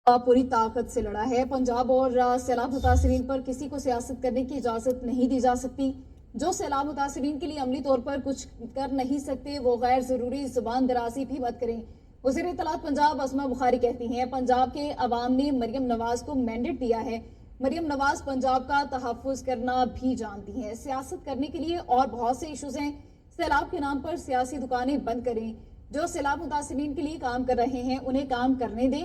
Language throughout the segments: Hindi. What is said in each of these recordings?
पूरी ताकत से लड़ा है। पंजाब और सैलाब मुतासरीन पर किसी को सियासत करने की इजाजत नहीं दी जा सकती। जो सैलाब मुतासरीन के लिए अमली तौर पर कुछ कर नहीं सकते वो गैर जरूरी जुबान दराजी भी मत करें। वज़ीर इत्तलात पंजाब असमा बुखारी कहती हैं, पंजाब के अवाम ने मरियम नवाज को मैंडेट दिया है। मरियम नवाज पंजाब का तहफ़्फ़ुज़ करना भी जानती हैं। सियासत करने के लिए और बहुत से इशूज़ हैं। सैलाब के नाम पर सियासी दुकानें बंद करें। जो सैलाब मुतासरीन के लिए काम कर रहे हैं उन्हें काम करने दें।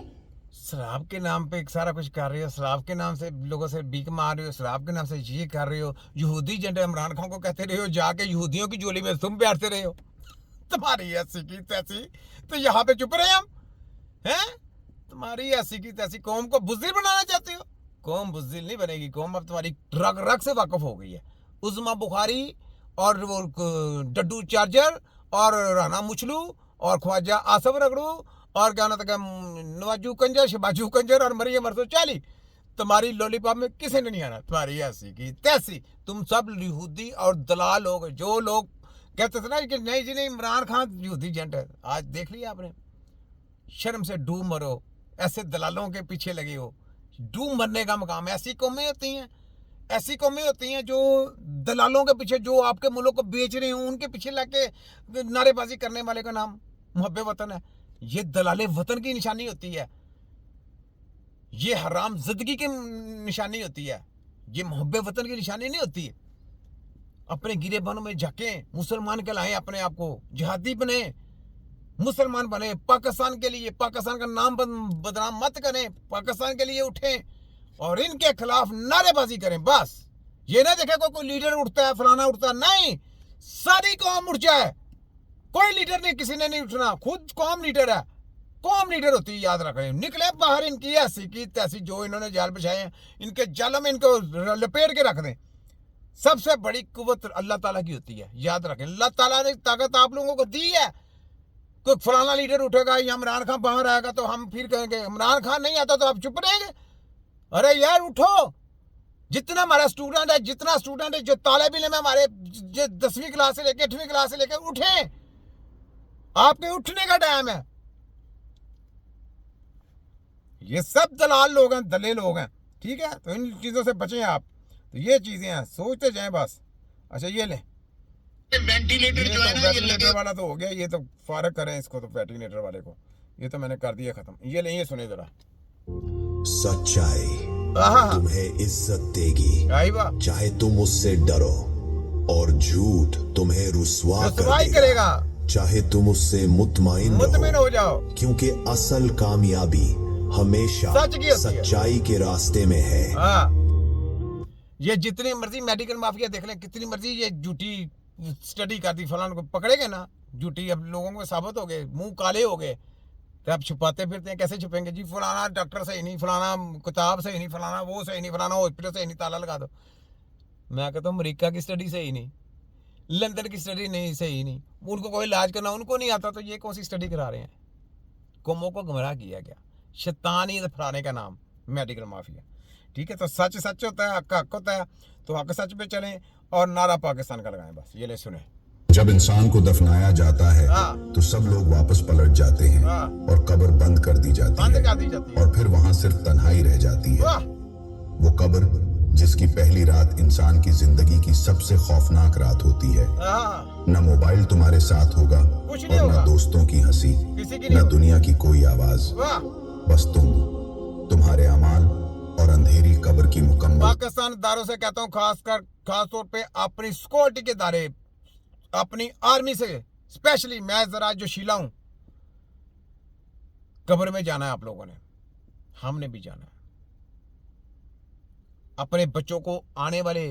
शराब के नाम पे सारा कुछ कर रही हो, शराब के नाम से लोगों से भीख मार रही हो, शराब के नाम से ये कर रही हो। यहूदी एजेंडा इमरान खान को कहते रहे हो, जाके यहूदियों की झोली में तुम बैठते रहे हो। तुम्हारी ऐसी की तैसी, तो यहाँ पे चुप रहे हम हैं। तुम्हारी ऐसी की तैसी, कौम को बुज़दिल बनाना चाहते हो। कौम बुज़दिल नहीं बनेगी, कौम अब तुम्हारी रग रग से वाकिफ हो गई है। उज़मा बुखारी और वो डड्डू चार्जर और राना मुछलू और ख्वाजा आसफ रगड़ू और क्या नाम था नवाजू कंजर, शबाजू कंजर और मरियम अरसो चाली। तुम्हारी लॉलीपॉप में किसी ने नहीं आना। तुम्हारी ऐसी की तैसी, तुम सब यहूदी और दलाल लोग, जो लोग कहते थे ना कि नहीं जी नहीं इमरान खान यहूदी एजेंट है, आज देख लिया आपने। शर्म से डूब मरो, ऐसे दलालों के पीछे लगे हो। डूब मरने का मकाम। ऐसी कौमें होती हैं, ऐसी कौमें होती हैं जो दलालों के पीछे, जो आपके मुल्क को बेच रहे हो, उनके पीछे लगे नारेबाजी करने वाले का नाम मुहब्बे वतन है। ये दलाले वतन की निशानी होती है, ये हराम जिंदगी की निशानी होती है, ये मुहब्बे वतन की निशानी नहीं होती है। अपने गिरेबानों में झकें, मुसलमान कहलाएं, अपने आप को जिहादी बने, मुसलमान बने। पाकिस्तान के लिए, पाकिस्तान का नाम बदनाम मत करें, पाकिस्तान के लिए उठें और इनके खिलाफ नारेबाजी करें। बस ये ना देखे कोई लीडर उठता है, फलाना उठता है, नहीं, सारी कौम उठ जाए। कोई लीडर नहीं, किसी ने नहीं उठना, खुद कौम लीडर है। कौम लीडर होती है, याद रखें। निकले बाहर इनकी ऐसी की तैसी, जो इन्होंने जाल बिछाए हैं, इनके जालों में इनको लपेट के रख दें। सबसे बड़ी कुव्वत अल्लाह ताला की होती है, याद रखें। अल्लाह ताला ने ताकत आप लोगों को दी है। कोई फलाना लीडर उठेगा या इमरान खान बाहर आएगा तो हम फिर कहेंगे इमरान खान नहीं आता तो आप चुप रहेंगे। अरे यार उठो। जितना हमारा स्टूडेंट है, जितना स्टूडेंट है, जो तालिब इल्म है हमारे, जो 10वीं क्लास से लेकर 8वीं क्लास से लेकर, उठें। आपके उठने का टाइम है। ये सब दलाल लोग हैं, दले लोग हैं, ठीक है। तो इन चीजों से बचें आप। तो ये चीजें हैं, सोचते जाएं बस। अच्छा ये लें, वेंटिलेटर जो है ना, वेंटिलेटर वाला तो हो गया, ये तो फारग करें इसको, तो वेंटिलेटर वाले को ये तो मैंने कर दिया खत्म। ये लें, ये सुने जरा। सच्चाई तुम्हें इज्जत देगी, चाहे तुम उससे डरो, और झूठ तुम्हें रुसवा करेगा, चाहे तुम उससे मुतमईन हो जाओ, क्योंकि असल कामयाबी हमेशा सच्चाई के रास्ते में है। ये जितनी मर्जी मेडिकल माफिया देख लें, कितनी मर्जी ये झूठी स्टडी कर दी, फलान को पकड़ेंगे ना झूठी, अब लोगों को साबित हो गए, मुंह काले हो गए, तो आप छुपाते फिरते हैं। कैसे छुपेंगे जी, फलाना डॉक्टर सही नहीं, फलाना किताब सही नहीं, फलाना वो सही नहीं, फलाना हॉस्पिटल सही नहीं, ताला लगा दो। मैं कहता हूँ अमेरिका की स्टडी सही नहीं, लंदन की स्टडी नहीं सही नहीं, उनको कोई इलाज करना उनको नहीं आता, तो ये कौन सी स्टडी करा रहे हैं। कौमों को गुमराह किया गया, शैतानी फैलाने का नाम मेडिकल माफिया, ठीक है। तो सच सच होता है, हक हक होता है, तो हक सच पे चलें और नारा पाकिस्तान का लगाएं। बस ये ले सुने। जब इंसान को दफनाया जाता है तो सब लोग वापस पलट जाते हैं और कब्र बंद कर दी जाती है और फिर वहां सिर्फ तन्हाई रह जाती है। वो कब्र जिसकी पहली रात इंसान की जिंदगी की सबसे खौफनाक रात होती है। न मोबाइल तुम्हारे साथ होगा और न दोस्तों की हंसी, न दुनिया की कोई आवाज, बस तुम्हारे अमाल और अंधेरी कब्र की मुकम्मल। पाकिस्तान दारों से कहता हूँ, खास तौर पे अपनी सिक्योरिटी के दायरे, अपनी आर्मी से स्पेशली, मैं जरा जो शीला हूं, कब्र में जाना है आप लोगों ने, हमने भी जाना है। अपने बच्चों को, आने वाले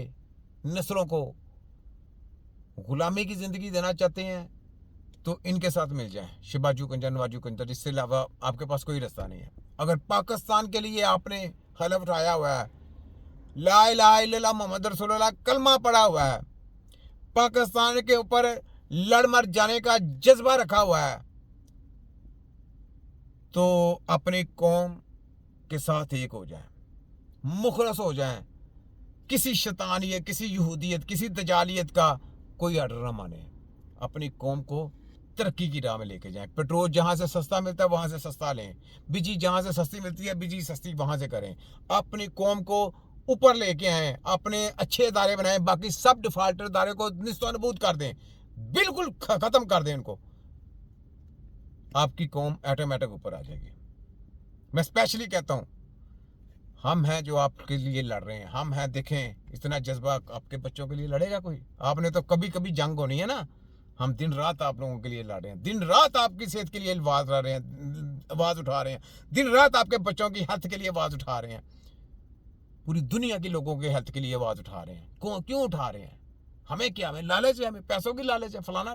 नस्लों को गुलामी की जिंदगी देना चाहते हैं तो इनके साथ मिल जाएं, शिबाजू कंजर, नवाजू कंजर, इससे अलावा आपके पास कोई रास्ता नहीं है। अगर पाकिस्तान के लिए आपने हलफ उठाया हुआ है, ला इलाहा इल्लल्लाह मुहम्मद रसूलुल्लाह कलमा पड़ा हुआ है, पाकिस्तान के ऊपर लड़ मर जाने का जज्बा रखा हुआ है, तो अपनी कौम के साथ एक हो जाएं, मुखलस हो जाएं। किसी शैतानियत, किसी यहूदियत, किसी दजालियत का कोई आर्डर न माने। अपनी कौम को तरक्की की राह में लेके जाएं। पेट्रोल जहां से सस्ता मिलता है वहां से सस्ता लें, बिजली जहां से सस्ती मिलती है बिजली सस्ती वहां से करें, अपनी कौम को ऊपर लेके आए, अपने अच्छे इदारे बनाएं, बाकी सब डिफाल्टर इदारे को निस्तानबूद कर दें, बिल्कुल खत्म कर दें इनको, आपकी कौम ऑटोमेटिक ऊपर आ जाएगी। मैं स्पेशली कहता हूं, हम हैं जो आपके लिए लड़ रहे हैं, हम हैं, देखें इतना जज्बा आपके बच्चों के लिए लड़ेगा कोई? आपने तो कभी कभी जंग होनी है ना। हम दिन रात आप लोगों के लिए लड़ रहे हैं, दिन रात आपकी सेहत के लिए आवाज उठा रहे हैं, दिन रात आपके बच्चों की हेल्थ के लिए आवाज उठा रहे हैं, पूरी दुनिया के लोगों के हेल्थ के लिए आवाज उठा रहे हैं। क्यों उठा रहे हैं? हमें क्या, हमें लालच है, हमें पैसों की लालच है, फलाना?